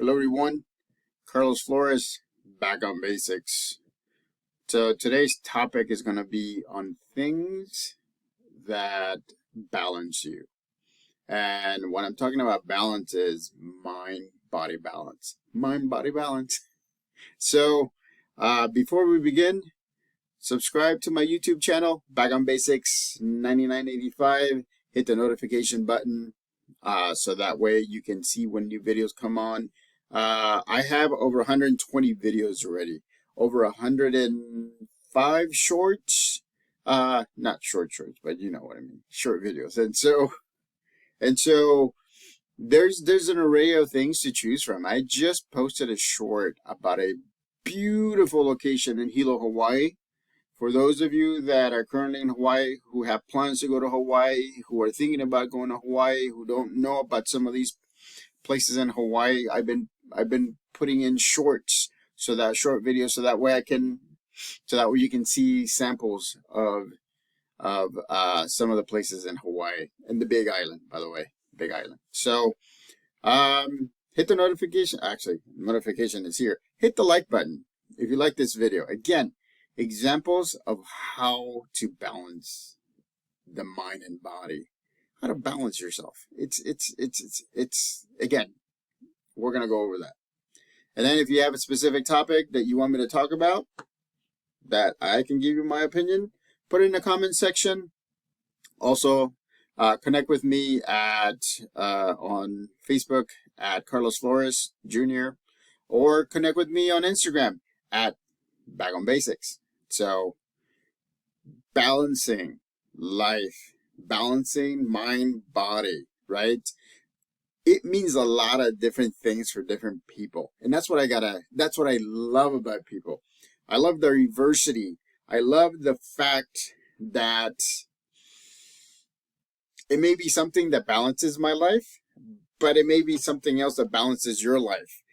Hello everyone, Carlos Flores, back on basics. So today's topic is going to be on things that balance you. And when I'm talking about balance is mind-body balance. Mind-body balance. So before we begin, subscribe to my YouTube channel, Back on Basics 9985. Hit the notification button so that way you can see when new videos come on. I have over 120 videos already, over 105 shorts, not shorts, but you know what I mean, short videos. And so there's an array of things to choose from. I just posted a short about a beautiful location in Hilo, Hawaii. For those of you that are currently in Hawaii, who have plans to go to Hawaii, who are thinking about going to Hawaii, who don't know about some of these places in Hawaii, I've been putting in shorts, so that short videos, so that way you can see samples of some of the places in Hawaii and the Big Island, by the way, Big Island. So hit the notification. Actually, notification is here. Hit the like button if you like this video. Again, examples of how to balance the mind and body, how to balance yourself. It's again, we're going to go over that. And then if you have a specific topic that you want me to talk about, that I can give you my opinion, put it in the comment section. Also, connect with me on Facebook at Carlos Flores Jr. or connect with me on Instagram at Back on Basics. So, balancing life, balancing mind, body, right? It means a lot of different things for different people. And that's what I love about people. I love their diversity. I love the fact that it may be something that balances my life, but it may be something else that balances your life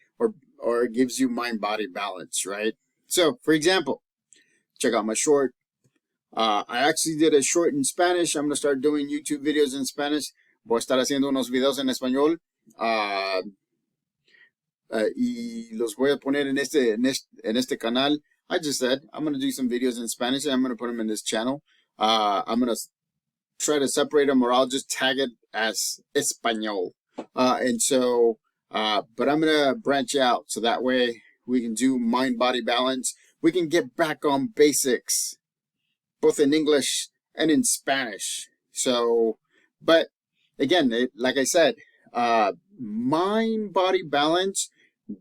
or gives you mind-body balance, right? So, for example, check out my short. I actually did a short in Spanish. I'm going to start doing YouTube videos in Spanish. Voy a estar haciendo unos videos en español. Y los voy a poner en este canal. I just said I'm going to do some videos in Spanish and I'm going to put them in this channel. I'm going to try to separate them, or I'll just tag it as Español. But I'm going to branch out so that way we can do mind-body balance. We can get back on basics, both in English and in Spanish. So, but again, like I said, mind-body balance,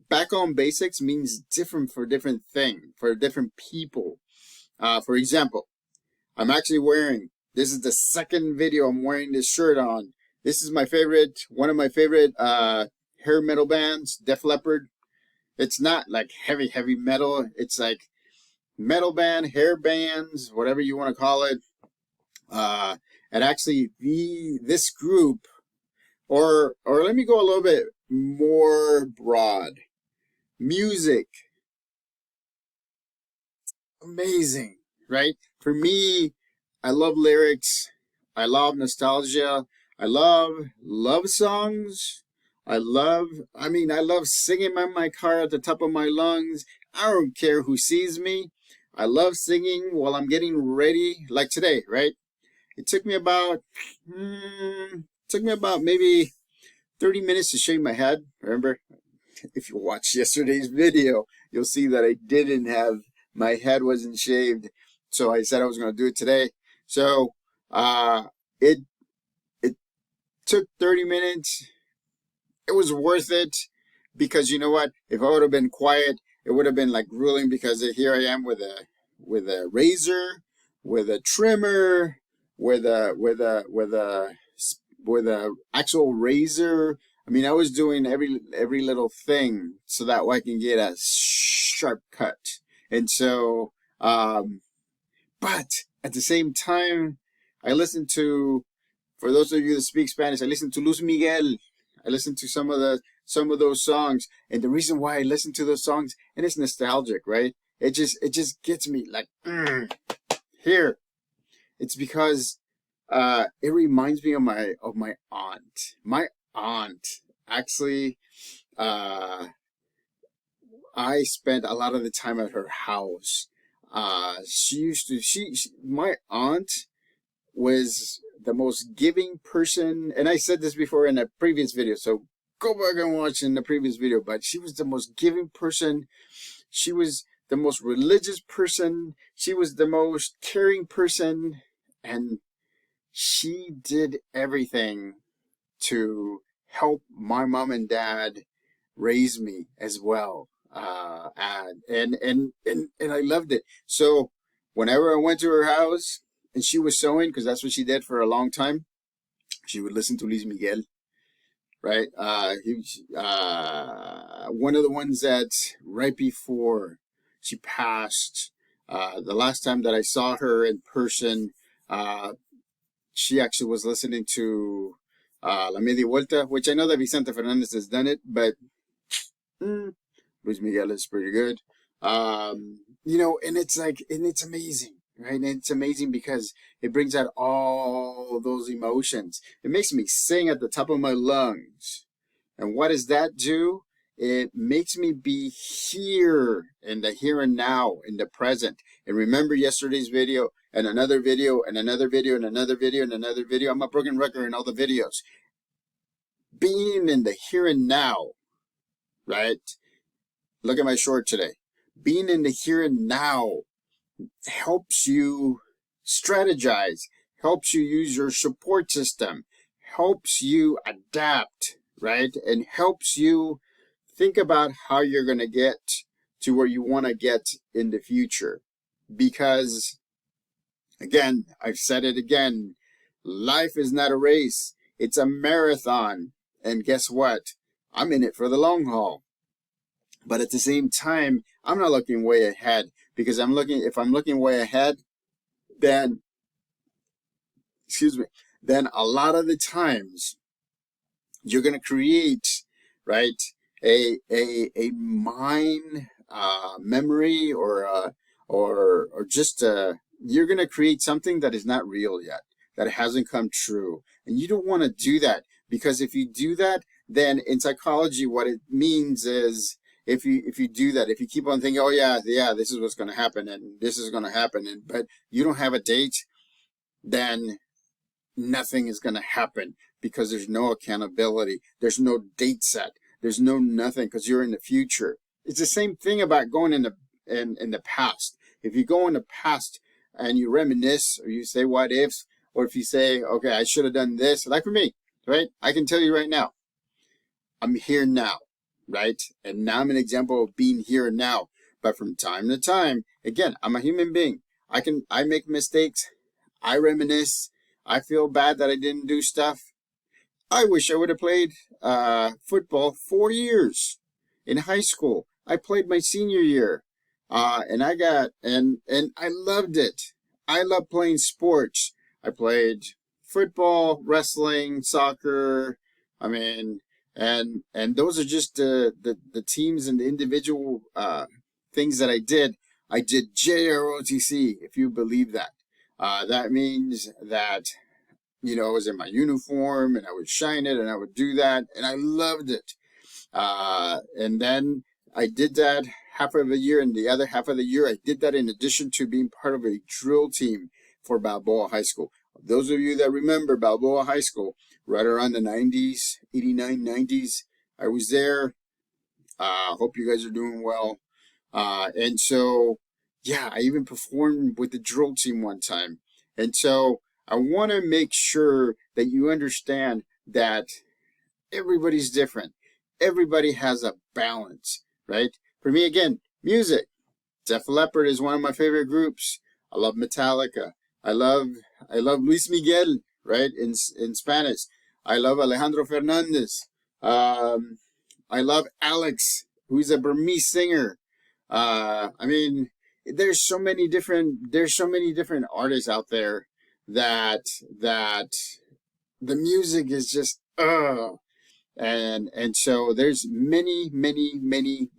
back on basics means different for different thing, for different people. For example, I'm actually this is the second video I'm wearing this shirt on. This is one of my favorite hair metal bands, Def Leppard. It's not like heavy metal. It's like metal band, hair bands, whatever you want to call it. And actually, this group, or let me go a little bit more broad. Music, amazing, right? For me, I love lyrics. I love nostalgia. I love love songs. I love singing in my car at the top of my lungs. I don't care who sees me. I love singing while I'm getting ready, like today, right? It took me about maybe 30 minutes to shave my head. Remember, if you watched yesterday's video, you'll see that my head wasn't shaved. So I said I was going to do it today. So it took 30 minutes. It was worth it because you know what? If I would have been quiet, it would have been like grueling, because here I am with a razor, with a trimmer, with a actual razor. I mean, I was doing every little thing so that way I can get a sharp cut. And so, but at the same time, I listened to, for those of you that speak Spanish, I listened to Luis Miguel. I listened to some of those songs, and the reason why I listen to those songs, and it's nostalgic, right? It just gets me like here. It's because it reminds me of my aunt. My aunt actually I spent a lot of the time at her house. My aunt was the most giving person, and I said this before in a previous video, so go back and watch in the previous video, but she was the most giving person. She was the most religious person. She was the most caring person, and she did everything to help my mom and dad raise me as well. And I loved it. So whenever I went to her house and she was sewing, because that's what she did for a long time, she would listen to Luis Miguel, right? One of the ones that right before she passed, the last time that I saw her in person, she actually was listening to La Media Vuelta, which I know that Vicente Fernandez has done it, but Luis Miguel is pretty good. And it's like, and it's amazing, right? And it's amazing because it brings out all those emotions. It makes me sing at the top of my lungs. And what does that do? It makes me be here in the here and now, in the present. And remember yesterday's video and another video and another video and another video and another video. I'm a broken record in all the videos. Being in the here and now, right? Look at my short today. Being in the here and now helps you strategize, helps you use your support system, helps you adapt, right? And helps you think about how you're going to get to where you want to get in the future. Because, again, I've said it again, life is not a race. It's a marathon. And guess what? I'm in it for the long haul. But at the same time, I'm not looking way ahead, because if I'm looking way ahead, then a lot of the times you're going to create, right, a mind memory or just you're going to create something that is not real yet, that hasn't come true. And you don't want to do that, because if you do that, then in psychology, what it means is, if you do that, if you keep on thinking, oh yeah, this is what's going to happen and this is going to happen, but you don't have a date, then nothing is going to happen, because there's no accountability. There's no date set. There's no nothing, because you're in the future. It's the same thing about going in the past. If you go in the past and you reminisce, or you say what ifs, or if you say, okay, I should have done this, like for me, right? I can tell you right now, I'm here now. Right? And now I'm an example of being here and now. But from time to time, again, I'm a human being. I make mistakes. I reminisce. I feel bad that I didn't do stuff. I wish I would have played football 4 years in high school. I played my senior year. And I loved it. I love playing sports. I played football, wrestling, soccer. And those are just the teams and the individual things that I did. I did JROTC, if you believe that. That means that, I was in my uniform and I would shine it and I would do that. And I loved it. And then I did that half of a year, and the other half of the year I did that in addition to being part of a drill team for Balboa High School. Those of you that remember Balboa High School, right around the 90s, 89, 90s, I was there. Hope you guys are doing well. And so, yeah, I even performed with the drill team one time. And so I want to make sure that you understand that everybody's different. Everybody has a balance, right? For me, again, music. Def Leppard is one of my favorite groups. I love Metallica. I love Luis Miguel, right, in Spanish. I love Alejandro Fernandez. I love Alex, who's a Burmese singer. There's so many different artists out there that the music is just and so there's many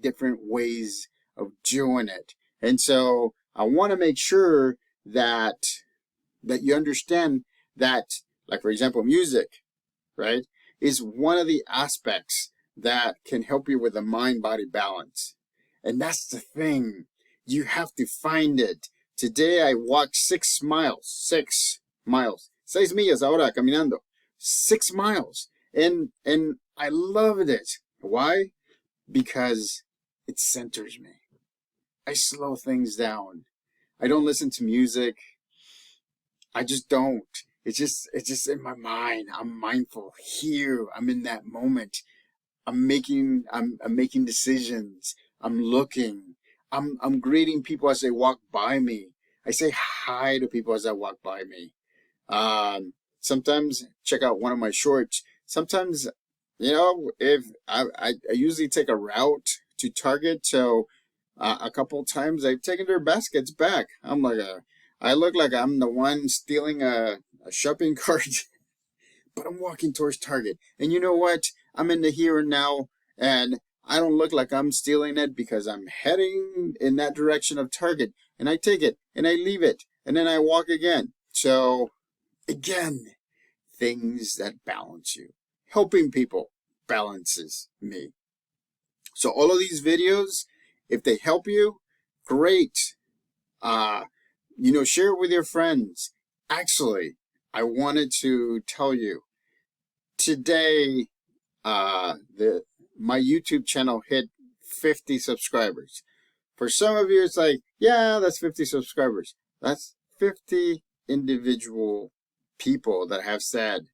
different ways of doing it. And so I want to make sure that you understand that, like, for example, music, right, is one of the aspects that can help you with a mind-body balance. And that's the thing. You have to find it. Today I walked 6 miles. 6 miles. 6 millas ahora caminando. 6 miles. And I loved it. Why? Because it centers me. I slow things down. I don't listen to music. I just don't. It's just in my mind. I'm mindful here. I'm in that moment. I'm making decisions. I'm looking. I'm greeting people as they walk by me. I say hi to people as I walk by me. Sometimes check out one of my shorts. Sometimes, if I usually take a route to Target, so a couple times I've taken their baskets back. I look like I'm the one stealing a shopping cart, but I'm walking towards Target. And you know what? I'm in the here and now, and I don't look like I'm stealing it because I'm heading in that direction of Target, and I take it and I leave it, and then I walk again. So, again, things that balance you. Helping people balances me. So all of these videos, if they help you, great. Share it with your friends. Actually, I wanted to tell you, today, my YouTube channel hit 50 subscribers. For some of you, it's like, yeah, that's 50 subscribers. That's 50 individual people that have said,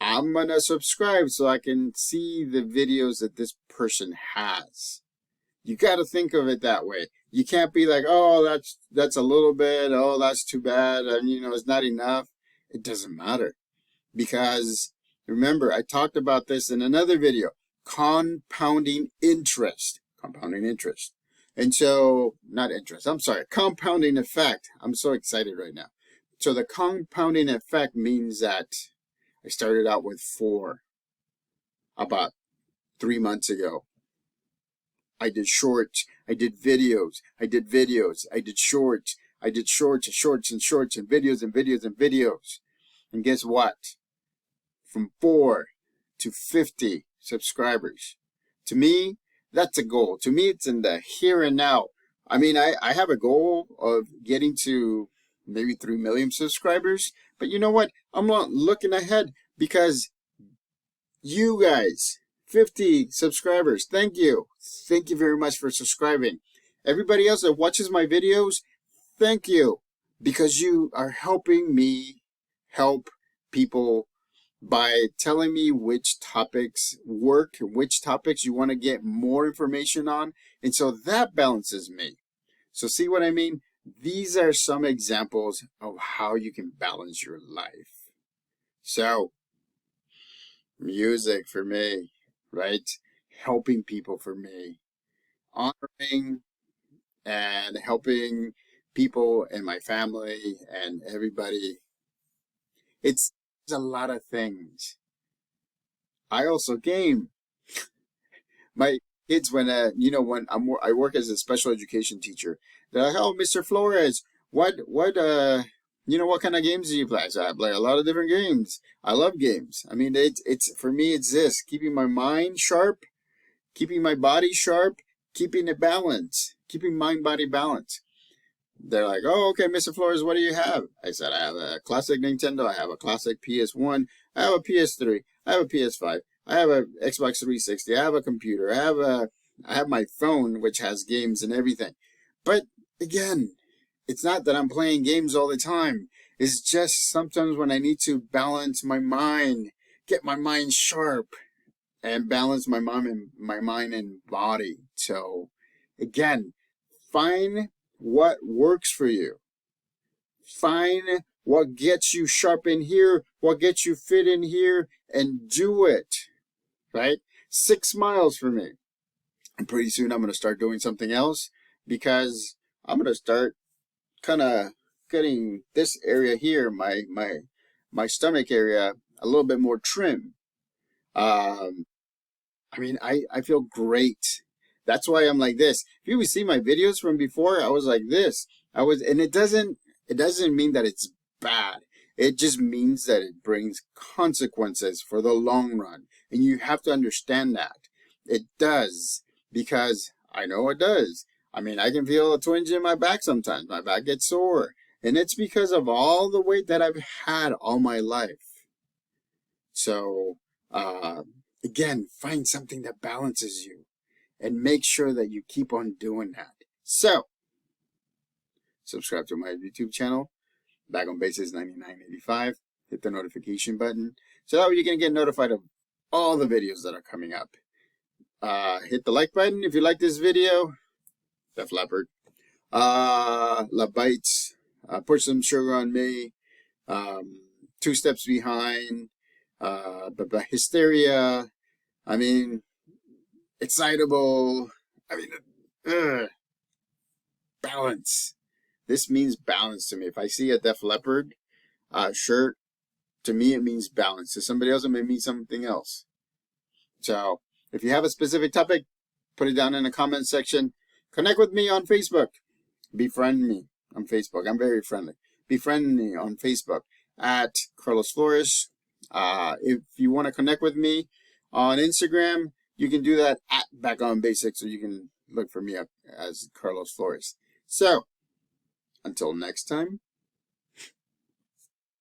I'm going to subscribe so I can see the videos that this person has. You got to think of it that way. You can't be like, oh, that's a little bit. Oh, that's too bad. And, it's not enough. It doesn't matter. Because remember, I talked about this in another video. Compounding interest. Compounding interest. And so, not interest. I'm sorry. Compounding effect. I'm so excited right now. So the compounding effect means that I started out with 4 about 3 months ago. I did shorts, I did videos, I did shorts, I did shorts and videos. And guess what? From 4 to 50 subscribers. To me, that's a goal. To me, it's in the here and now. I mean, I have a goal of getting to maybe 3 million subscribers. But you know what? I'm not looking ahead because you guys, 50 subscribers, thank you. Thank you very much for subscribing. Everybody else that watches my videos, thank you. Because you are helping me help people by telling me which topics work, which topics you want to get more information on. And so that balances me. So see what I mean? These are some examples of how you can balance your life. So, music for me, right? Helping people for me. Honoring and helping people in my family and everybody. It's a lot of things. I also game. My kids, when I work as a special education teacher, they're like, "Oh, Mr. Flores, what kind of games do you play?" So I play a lot of different games. I love games. I mean, it's for me, it's this: keeping my mind sharp, keeping my body sharp, keeping it balanced, keeping mind-body balance. They're like, "Oh, okay, Mr. Flores, what do you have?" I said, "I have a classic Nintendo. I have a classic PS1. I have a PS3. I have a PS5. I have a Xbox 360. I have a computer. I have my phone, which has games and everything." But again, it's not that I'm playing games all the time. It's just sometimes when I need to balance my mind, get my mind sharp, and balance my mind and body. So, again, find what works for you. Find what gets you sharp in here, what gets you fit in here, and do it. Right? 6 miles for me. And pretty soon I'm going to start doing something else because I'm going to start kind of getting this area here, my stomach area, a little bit more trim. I feel great. That's why I'm like this. If you see my videos from before, I was like this. And it doesn't mean that it's bad. It just means that it brings consequences for the long run. And you have to understand that. It does, because I know it does. I mean, I can feel a twinge in my back sometimes. My back gets sore. And it's because of all the weight that I've had all my life. So, again, find something that balances you and make sure that you keep on doing that. So, subscribe to my YouTube channel, Back on Basics 9985. Hit the notification button so that way you can get notified of all the videos that are coming up. Hit the like button if you like this video. Def Leppard. Love Bites. Put Some Sugar on Me. 2 Steps Behind. Hysteria. I mean, Excitable. I mean, balance. This means balance to me. If I see a Def Leppard shirt, to me it means balance. To somebody else, it may mean something else. So, if you have a specific topic, put it down in the comment section. Connect with me on Facebook. Befriend me on Facebook. I'm very friendly. Befriend me on Facebook at Carlos Flores. If you want to connect with me on Instagram, you can do that at Back on Basics, or you can look for me up as Carlos Flores. So, until next time,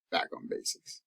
Back on Basics.